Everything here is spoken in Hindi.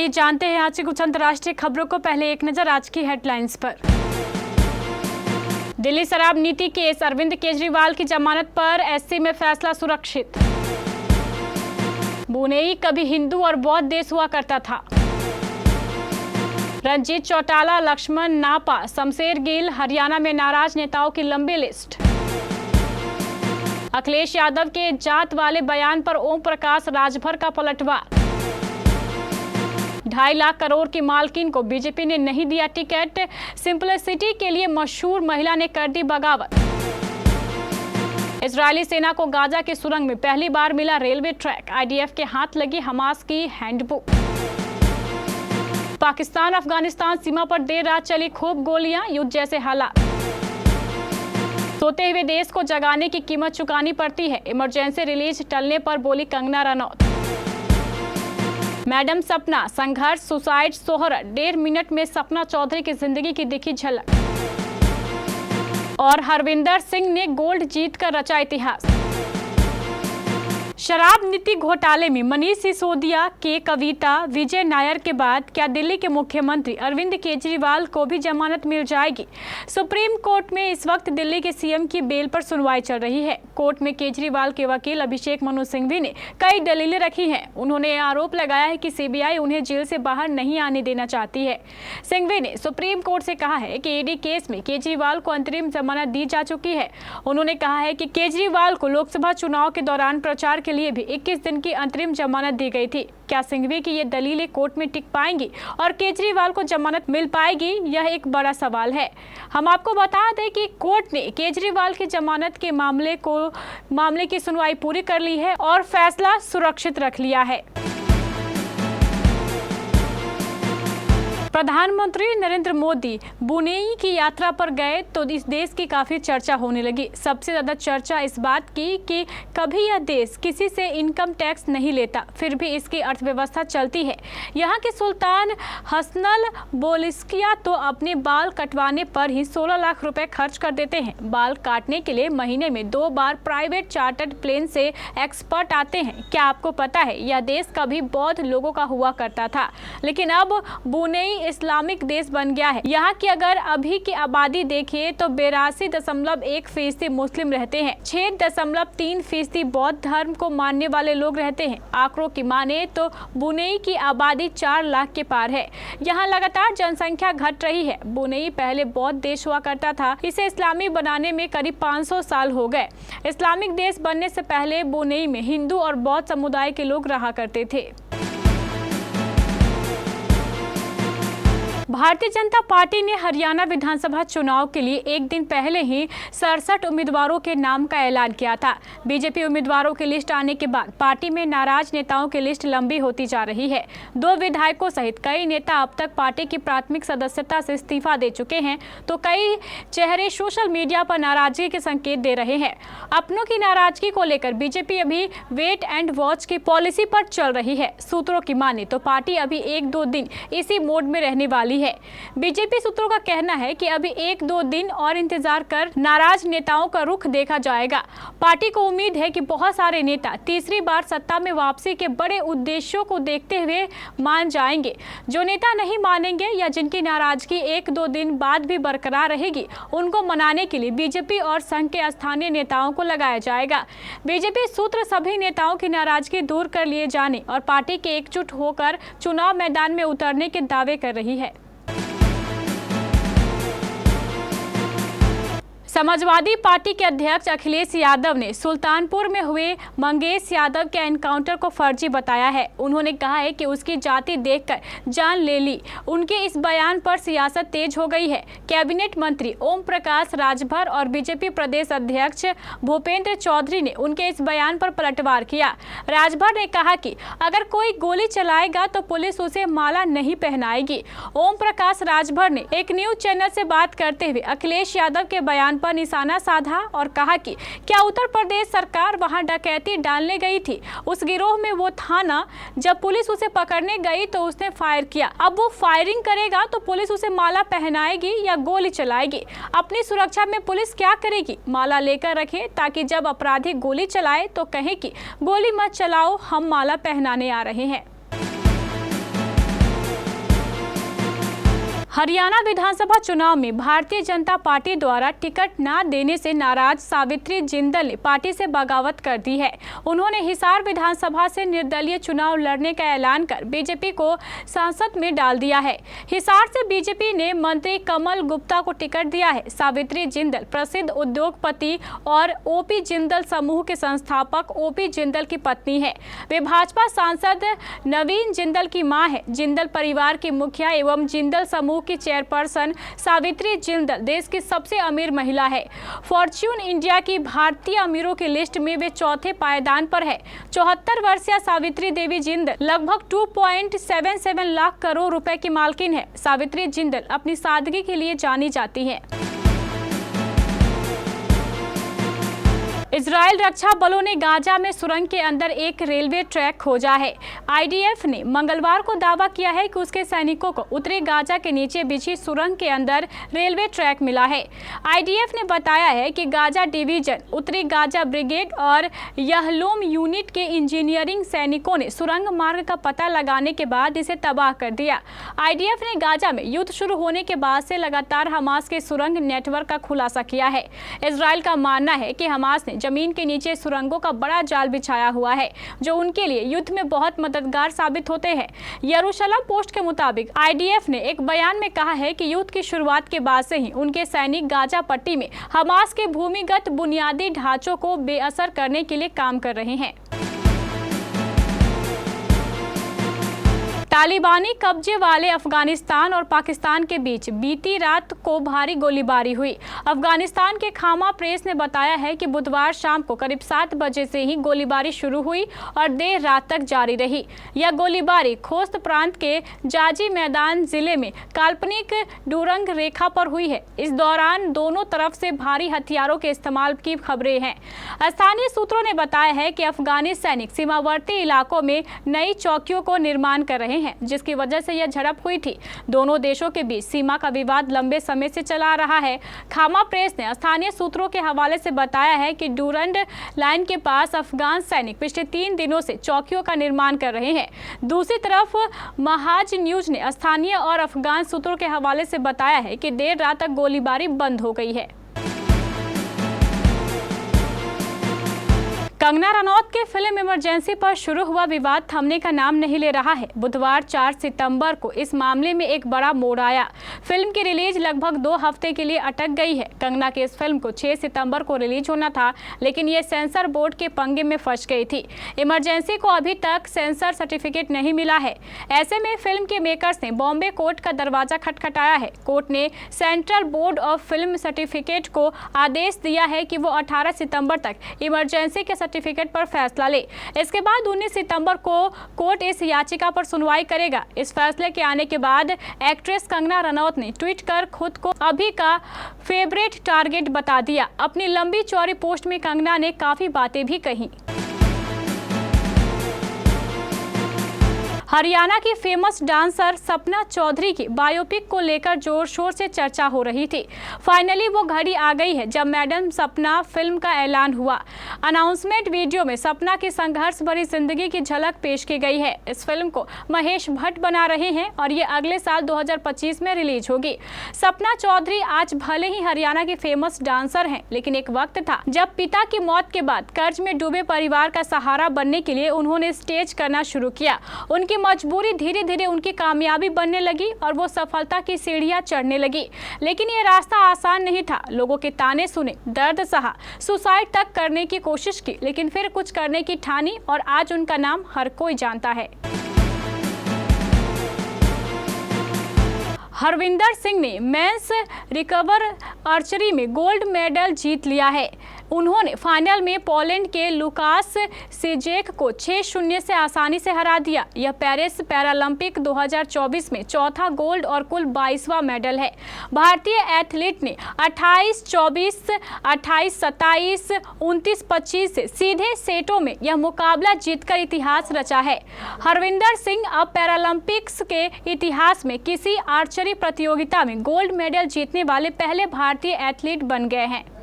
आइए जानते हैं आज की कुछ अंतर्राष्ट्रीय खबरों को। पहले एक नजर आज की हेडलाइंस पर। दिल्ली शराब नीति केस, अरविंद केजरीवाल की जमानत पर एससी में फैसला सुरक्षित। बुनेई कभी हिंदू और बौद्ध देश हुआ करता था। रंजीत चौटाला, लक्ष्मण नापा, शमशेर गिल, हरियाणा में नाराज नेताओं की लंबी लिस्ट। अखिलेश यादव के जात वाले बयान पर ओम प्रकाश राजभर का पलटवार। 2.5 लाख करोड़ की मालकिन को बीजेपी ने नहीं दिया टिकट, सिंपलिसिटी के लिए मशहूर महिला ने कर दी बगावत। इजरायली सेना को गाजा की सुरंग में पहली बार मिला रेलवे ट्रैक, आईडीएफ के हाथ लगी हमास की हैंडबुक। पाकिस्तान अफगानिस्तान सीमा पर देर रात चली खूब गोलियां, युद्ध जैसे हालात। सोते हुए देश को जगाने की कीमत चुकानी पड़ती है, इमरजेंसी रिलीज टलने पर बोली कंगना रनौत। मैडम सपना, संघर्ष, सुसाइड, सोहरत, 1.5 मिनट में सपना चौधरी की जिंदगी की दिखी झलक। और हरविंदर सिंह ने गोल्ड जीतकर रचा इतिहास। शराब नीति घोटाले में मनीष सिसोदिया के कविता विजय नायर के बाद क्या दिल्ली के मुख्यमंत्री अरविंद केजरीवाल को भी जमानत मिल जाएगी? सुप्रीम कोर्ट में इस वक्त दिल्ली के सीएम की बेल पर सुनवाई चल रही है। कोर्ट में केजरीवाल के वकील अभिषेक मनु सिंघवी ने कई दलीलें रखी हैं। उन्होंने आरोप लगाया है कि सीबीआई उन्हें जेल से बाहर नहीं आने देना चाहती है। सिंघवी ने सुप्रीम कोर्ट से कहा है कि ईडी केस में केजरीवाल को अंतरिम जमानत दी जा चुकी है। उन्होंने कहा है कि केजरीवाल को लोकसभा चुनाव के दौरान प्रचार के लिए भी 21 दिन की अंतरिम जमानत दी गई थी। क्या सिंघवी की ये दलीलें कोर्ट में टिक पाएंगी और केजरीवाल को जमानत मिल पाएगी? यह एक बड़ा सवाल है। हम आपको बता दें कि कोर्ट ने केजरीवाल की जमानत के मामले की सुनवाई पूरी कर ली है और फैसला सुरक्षित रख लिया है। प्रधानमंत्री नरेंद्र मोदी बुनेई की यात्रा पर गए तो इस देश की काफी चर्चा होने लगी। सबसे ज्यादा चर्चा इस बात की कि कभी यह देश किसी से इनकम टैक्स नहीं लेता, फिर भी इसकी अर्थव्यवस्था चलती है। यहाँ के सुल्तान हसनल बोलिस्किया तो अपने बाल कटवाने पर ही 16 लाख रुपए खर्च कर देते हैं। बाल काटने के लिए महीने में 2 बार प्राइवेट चार्टर्ड प्लेन से एक्सपर्ट आते हैं। क्या आपको पता है यह देश कभी बौद्ध लोगों का हुआ करता था, लेकिन अब बुनेई इस्लामिक देश बन गया है। यहाँ की अगर अभी की आबादी देखिए तो 82.1% मुस्लिम रहते हैं, 6.3% बौद्ध धर्म को मानने वाले लोग रहते हैं। आंकड़ों की माने तो बुनेई की आबादी 4 लाख के पार है। यहाँ लगातार जनसंख्या घट रही है। बुनेई पहले बौद्ध देश हुआ करता था, इसे इस्लामी बनाने में करीब 500 साल हो गए। इस्लामिक देश बनने से पहले बुनेई में हिंदू और बौद्ध समुदाय के लोग रहा करते थे। भारतीय जनता पार्टी ने हरियाणा विधानसभा चुनाव के लिए एक दिन पहले ही 67 उम्मीदवारों के नाम का ऐलान किया था। बीजेपी उम्मीदवारों की लिस्ट आने के बाद पार्टी में नाराज नेताओं की लिस्ट लंबी होती जा रही है। 2 विधायकों सहित कई नेता अब तक पार्टी की प्राथमिक सदस्यता से इस्तीफा दे चुके हैं, तो कई चेहरे सोशल मीडिया पर नाराजगी के संकेत दे रहे हैं। अपनों की नाराजगी को लेकर बीजेपी अभी वेट एंड वॉच की पॉलिसी पर चल रही है। सूत्रों की माने तो पार्टी अभी 1-2 दिन इसी मोड में रहने वाली है। बीजेपी सूत्रों का कहना है कि अभी 1-2 दिन और इंतजार कर नाराज नेताओं का रुख देखा जाएगा। पार्टी को उम्मीद है कि बहुत सारे नेता तीसरी बार सत्ता में वापसी के बड़े उद्देश्यों को देखते हुए मान जाएंगे। जो नेता नहीं मानेंगे या जिनकी नाराजगी 1-2 दिन बाद भी बरकरार रहेगी, उनको मनाने के लिए बीजेपी और संघ के स्थानीय नेताओं को लगाया जाएगा। बीजेपी सूत्र सभी नेताओं की नाराजगी दूर कर लिए जाने और पार्टी के एकजुट होकर चुनाव मैदान में उतरने के दावे कर रही है। समाजवादी पार्टी के अध्यक्ष अखिलेश यादव ने सुल्तानपुर में हुए मंगेश यादव के एनकाउंटर को फर्जी बताया है। उन्होंने कहा है कि उसकी जाति देखकर जान ले ली। उनके इस बयान पर सियासत तेज हो गई है। कैबिनेट मंत्री ओम प्रकाश राजभर और बीजेपी प्रदेश अध्यक्ष भूपेंद्र चौधरी ने उनके इस बयान पर पलटवार किया। राजभर ने कहा कि अगर कोई गोली चलाएगा तो पुलिस उसे माला नहीं पहनाएगी। ओम प्रकाश राजभर ने एक न्यूज चैनल से बात करते हुए अखिलेश यादव के बयान पर निशाना साधा और कहा कि क्या उत्तर प्रदेश सरकार वहां डकैती डालने गई थी? उस गिरोह में वो था ना। जब पुलिस उसे पकड़ने गई तो उसने फायर किया। अब वो फायरिंग करेगा तो पुलिस उसे माला पहनाएगी या गोली चलाएगी? अपनी सुरक्षा में पुलिस क्या करेगी? माला लेकर रखे ताकि जब अपराधी गोली चलाए तो कहे कि गोली मत चलाओ, हम माला पहनाने आ रहे हैं। हरियाणा विधानसभा चुनाव में भारतीय जनता पार्टी द्वारा टिकट न देने से नाराज सावित्री जिंदल ने पार्टी से बगावत कर दी है। उन्होंने हिसार विधानसभा से निर्दलीय चुनाव लड़ने का ऐलान कर बीजेपी को संसद में डाल दिया है। हिसार से बीजेपी ने मंत्री कमल गुप्ता को टिकट दिया है। सावित्री जिंदल प्रसिद्ध उद्योगपति और ओपी जिंदल समूह के संस्थापक ओपी जिंदल की पत्नी है। वे भाजपा सांसद नवीन जिंदल की मां है। जिंदल परिवार की मुखिया एवं जिंदल समूह की चेयरपर्सन सावित्री जिंदल देश की सबसे अमीर महिला है। फॉर्च्यून इंडिया की भारतीय अमीरों की लिस्ट में वे चौथे पायदान पर है। 74 वर्षीय सावित्री देवी जिंदल लगभग 2.77 लाख करोड़ रुपए की मालकिन है। सावित्री जिंदल अपनी सादगी के लिए जानी जाती है। इजराइल रक्षा बलों ने गाजा में सुरंग के अंदर एक रेलवे ट्रैक खोजा है। आईडीएफ ने मंगलवार को दावा किया है कि उसके सैनिकों को उत्तरी गाजा के नीचे बिछी सुरंग के अंदर रेलवे ट्रैक मिला है। आईडीएफ ने बताया है कि गाजा डिवीजन, उत्तरी गाजा ब्रिगेड और यहलोम यूनिट के इंजीनियरिंग सैनिकों ने सुरंग मार्ग का पता लगाने के बाद इसे तबाह कर दिया। आईडीएफ ने गाजा में युद्ध शुरू होने के बाद से लगातार हमास के सुरंग नेटवर्क का खुलासा किया है। इजराइल का मानना है कि हमास ने जमीन के नीचे सुरंगों का बड़ा जाल बिछाया हुआ है, जो उनके लिए युद्ध में बहुत मददगार साबित होते हैं। यरूशलेम पोस्ट के मुताबिक आईडीएफ ने एक बयान में कहा है कि युद्ध की शुरुआत के बाद से ही उनके सैनिक गाजा पट्टी में हमास के भूमिगत बुनियादी ढांचों को बेअसर करने के लिए काम कर रहे हैं। तालिबानी कब्जे वाले अफगानिस्तान और पाकिस्तान के बीच बीती रात को भारी गोलीबारी हुई। अफगानिस्तान के खामा प्रेस ने बताया है कि बुधवार शाम को करीब 7 बजे से ही गोलीबारी शुरू हुई और देर रात तक जारी रही। यह गोलीबारी खोस्त प्रांत के जाजी मैदान जिले में काल्पनिक डुरंग रेखा पर हुई है। इस दौरान दोनों तरफ से भारी हथियारों के इस्तेमाल की खबरें हैं। स्थानीय सूत्रों ने बताया है कि अफगानी सैनिक सीमावर्ती इलाकों में नई चौकियों को निर्माण कर रहे हैं, जिसकी वजह से यह झड़प हुई थी। दोनों देशों के बीच सीमा का विवाद लंबे समय से चला रहा है। खामा प्रेस ने स्थानीय सूत्रों के हवाले से बताया है कि डुरंड लाइन के पास अफगान सैनिक पिछले 3 दिनों से चौकियों का निर्माण कर रहे हैं। दूसरी तरफ महाज न्यूज ने स्थानीय और अफगान सूत्रों के हवाले से बताया है कि देर रात तक गोलीबारी बंद हो गई है। कंगना रनौत के फिल्म इमरजेंसी पर शुरू हुआ विवाद थमने का नाम नहीं ले रहा है। बुधवार 4 सितंबर को इस मामले में एक बड़ा मोड़ आया। फिल्म की रिलीज लगभग 2 हफ्ते के लिए अटक गई है। कंगना की इस फिल्म को 6 सितंबर को रिलीज होना था, लेकिन ये सेंसर बोर्ड के पंगे में फंस गई थी। इमरजेंसी को अभी तक सेंसर सर्टिफिकेट नहीं मिला है। ऐसे में फिल्म के मेकर्स ने बॉम्बे कोर्ट का दरवाजा खटखटाया है। कोर्ट ने central board of film certificate को आदेश दिया है कि वो 18 सितंबर तक इमरजेंसी के सर्टिफिकेट पर फैसला ले। इसके बाद 19 सितंबर को कोर्ट इस याचिका पर सुनवाई करेगा। इस फैसले के आने के बाद एक्ट्रेस कंगना रनौत ने ट्वीट कर खुद को अभी का फेवरेट टारगेट बता दिया। अपनी लंबी चौड़ी पोस्ट में कंगना ने काफी बातें भी कही। हरियाणा की फेमस डांसर सपना चौधरी की बायोपिक को लेकर जोर शोर से चर्चा हो रही थी। फाइनली वो घड़ी आ गई है जब मैडम सपना फिल्म का ऐलान हुआ। अनाउंसमेंट वीडियो में सपना की संघर्ष भरी जिंदगी की झलक पेश की गई है। इस फिल्म को महेश भट्ट बना रहे हैं और ये अगले साल 2025 में रिलीज होगी। सपना चौधरी आज भले ही हरियाणा की फेमस डांसर हैं, लेकिन एक वक्त था जब पिता की मौत के बाद कर्ज में डूबे परिवार का सहारा बनने के लिए उन्होंने स्टेज करना शुरू किया। उनकी मजबूरी धीरे धीरे उनकी कामयाबी बनने लगी और वो सफलता की सीढ़ियां चढ़ने लगी। लेकिन ये रास्ता आसान नहीं था। लोगों के ताने सुने, दर्द सहा, सुसाइड तक करने की कोशिश की, लेकिन फिर कुछ करने की ठानी और आज उनका नाम हर कोई जानता है। हरविंदर सिंह ने मेंस रिकवर आर्चरी में गोल्ड मेडल जीत लिया है। उन्होंने फाइनल में पोलैंड के लुकास सिजेक को 6-0 से आसानी से हरा दिया। यह पेरिस पैरालंपिक 2024 में चौथा गोल्ड और कुल 22वां मेडल है। भारतीय एथलीट ने 28-24, 28-27, 29-25 से सीधे सेटों में यह मुकाबला जीतकर इतिहास रचा है। हरविंदर सिंह अब पैरालंपिक्स के इतिहास में किसी आर्चरी प्रतियोगिता में गोल्ड मेडल जीतने वाले पहले भारतीय एथलीट बन गए हैं।